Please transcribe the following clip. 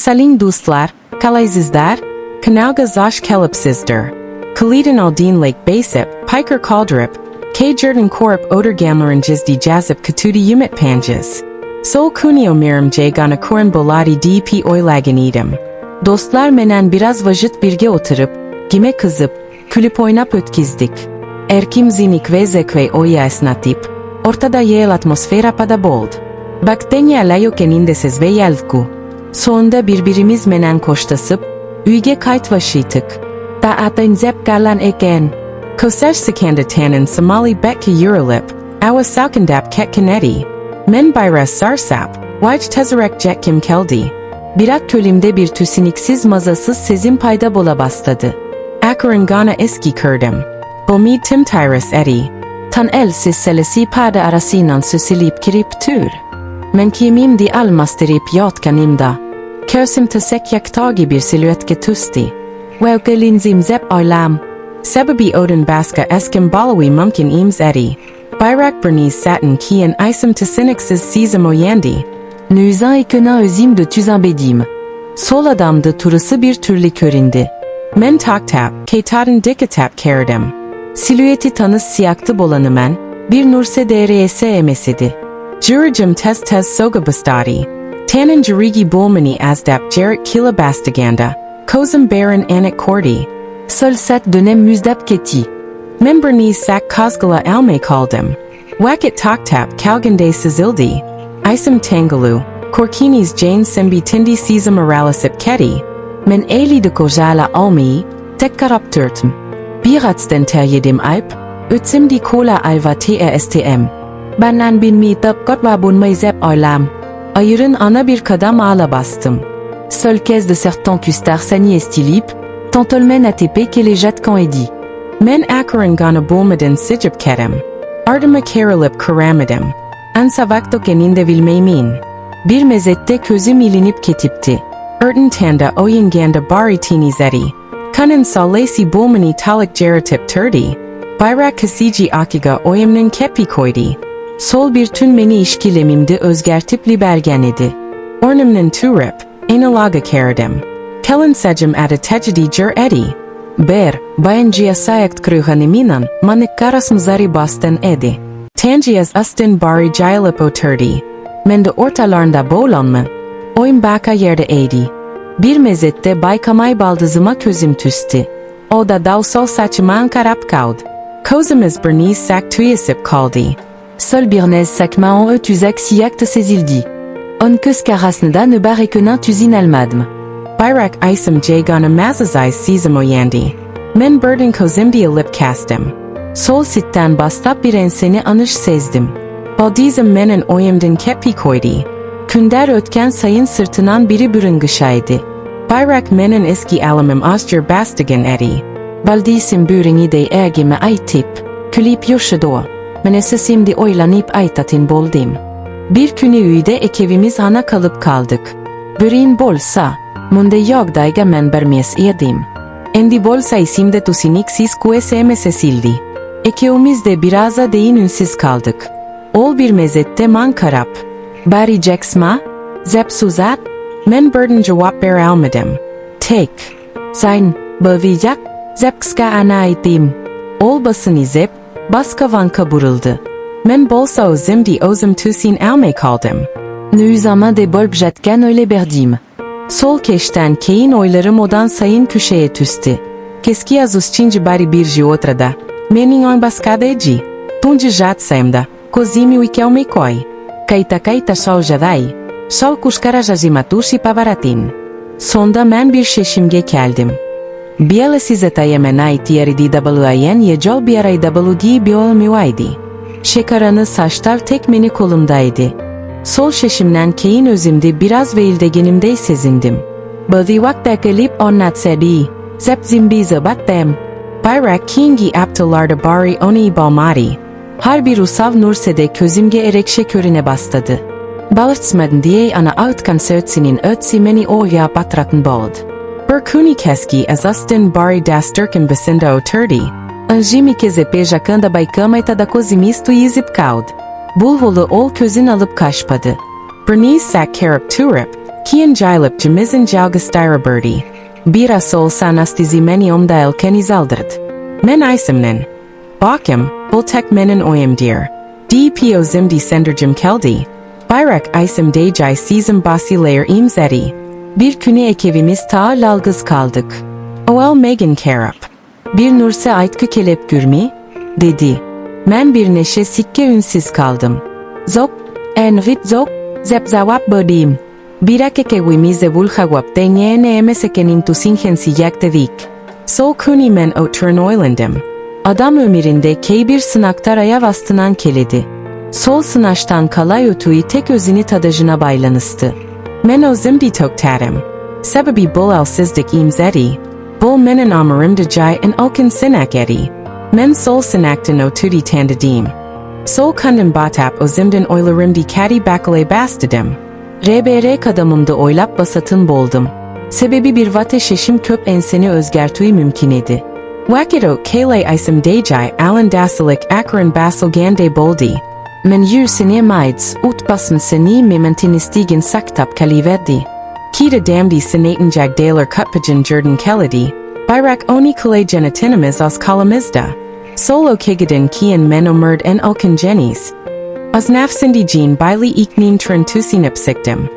Salin dostlar, kalayzizler, kanalga zaş kalıpsizdir. Kalidin aldin lake basip, piker kaldırıp, K-Jordan korup oturgamların cizdi cazip katudi yumit panjis. Sol kunio mirim gana kurun boladi dp oylagan idim. Dostlar menen biraz vajit birge oturup, gime kızıp, kulüp oynap ötkizdik. Erkim zinik ve zekve oya esnatip, ortada yel atmosfera pada bold. Baktenya layoken indesiz ve yelku. Sonunda birbirimiz menen koştasıp, üyge kaytvaşitık. Da atın zep galan eken. Koseş sikanda tanin Somali bekki Eurolip, awa saukandap ketkineti. Men bayras sarsap, waj tezarek jet kim keldi. Birak kölimde bir tüsiniksiz mazasız sezim payda bola bastadı. Akarangana eski kırdım. Bomid tim tyrus edi. Tan el sis selesi pada arasinan susilip kirip tur. Men kimim di almasterip yotkan imda. Kösim tasek yaktagi bir silüetke tusti. Welke linzim zep aylam. Sebebi odin baska eskim balawi mumkin ims edi. Bayrak berniz satin kian isim tasiniksiz sizim oyandi. Nüzan ikına özim de tüzan bedim. Sol adamda turası bir türlü körindi. Men taktap, keytadın dikatap kerdim. Silüeti tanız siyaktı bolanı men, bir nurse DRS emesidi. Juricim tez soga bastadi. Tanin jirigi bulmani azdap jerik kila bastiganda, kozum baron anik kordi. Sol set dönem müzdap keti. Memberniz sak kozgala alme kaldım. Wakit taktap kalgande sizildi. Isim tangalu, korkiniz jane sembi tindi siza moralisip keti. Men eli de kojala almi, tek karaptırtım. Biratsten teryedim alp, ütsimdi kola alva TRSTM. Benden bin mi tıp va bunmayı zep aylam. Ayırın ana bir kadam ağla bastım. Seul kez de certains custar sani estilip, tantolmen ATP que les jet quand edi. Men akaran gana bulmadan sicip kedim. Ardıma keralip karamadım. Ansavakto keninde vilmeymin. Bir mezette közüm ilinip ketipti. Ertin tanda oyenganda bari tini zedi. Kanan salesi bulmani talik jeratip turdi. Bayrak kasiji akiga oyemnin kepi koydi. Sol bir tün beni işkilemimde özgertip belgenedi. Ornumnin turip, enalaga keradim. Kellen secim ada tecidi jur edi. Ber, bayan sayakt kruhaniminan, manik karas mzari bastan edi. Tangias ustin bari jayalip oturdi. Mende ortalarında boğlanma. Oyun baka yerde edi. Bir mezette baykamay baldızıma közüm tüsti. O da davsol saçıman karap kaud. Kozumuz berniz sak tuyasip kaldı. Sol birnez sakma on tüzak siyakta sezildi. On köz karasnıda ne barekenan tüzin almadm. Bayrak isim jagana mazazay sizim oyandi. Men burden kozimdi alip kastim. Sol sitten bastap bir enseni anış sezdim. Baldizim menen oyemdin kepi koydi. Künder ötken sayın sırtından biri bürüngışaydı. Bayrak menen eski alamım asjır bastigan edi. Baldisim büringi de ergime aytip, külip yoşudo. Menesesimdi oylanıp aytatin boldim. Bir günü üyde ekevimiz hana kalıp kaldık. Bürin bolsa, munde yogdayga men bermies edim. Endi bolsa isimde tusiniksiz kueseme sesildi. Ekevimizde biraza deyin ünsiz kaldık. Ol bir mezette man karap. Bari Jacksma, Zep Suzat, men burden cevap ver almadım. Tek, sein, bavijak, Zepkska ana itim. Ol basını zep, baska vanka buruldu. Men bolsa ozimdi ozim tüsin alme kaldım. Nüzama de bolbjetken öyle berdim. Sol keşten keyin oylarım odan sayın küşeye tüsti. Keski azusçinci bari birji otrada. Menin on baskada eci. Tunci jat semda, kozimi uikel koy. Kaita sol jaday, sol kuşkara jazimatushi pavaratin. Sonda men bir şeşimge geldim. Biela sizetayemenay tiyeridi WIN yecol biaray WD biol miwaydi. Şekaranı saçtal tek meni kolumdaydı. Sol şeşimden keyin özümde biraz veildegenimde sezindim. Badi vaktakalip onnatsedi, zep zimbi zabattem. Bayrak kingi aptalarda bari oni balmari. Har bir usav nursede közümge erekşe körüne bastadı. Balırtsmadın diye ana outkan sötsinin ötsi meni oya batrakın bold. Berkuni keski azastin bari dasturken besinda oturdi. Anjimi kezepe jakanda baykamayta da kozimistu yizip kaud. Bulholu ol közün alıp kaşpadı. Berniz sak kerip turip, Kian jylip jamizin jalgastyra birdie. Bira sol sanastizi meni omdael kenizaldert. Men isimnin. Bakim, bultek menin oyamdir. Dpo zimdi senderjim keldi. Bayrak isim dejai sizim basilayer imzedi. Bir küne ekevimiz ta lalgız kaldık. Oel Megan Karap. Bir nurse aitkı kelep gürmi? Dedi. Men bir neşe sikke ünsiz kaldım. Zok, enrit zok, zepzawap bödim. Birak ekevimize vulhawap denyene emesekenin tusingen siyak dedik. Sol kuni men oturn oilendim. Adam ömründe bir sınaktar ayav astınan keledi. Sol sınaştan kalay ötüyü tek özini tadajına baylanıstı. Men o zimdi toktarım. Sebebi bul elsizdik imzedi. Bul menin amurimda jay en okin sinak edi. Men sol sinaktan o tudi tandadim. Sol kundim batap o zimden oylarımdi kadi bakale bastadım. RBR kadamımda oylap basatın boldum. Sebebi bir vate şeşim köp enseni özgertuy mümkün edi. Wakito kale isim dejai alan dasilik akran basil gande boldi. Men yur sinemides utbasın seni mementinistigin saktap kaliveddi. Kita damdi sinatin jagdaler kutpajin jordan keledi. Bayrak oni kale genitinimiz os kalamizda. Solo kigadin kian men omerd en okan jenis. Os nafsindi jean bili iknin tren tusinip siktim.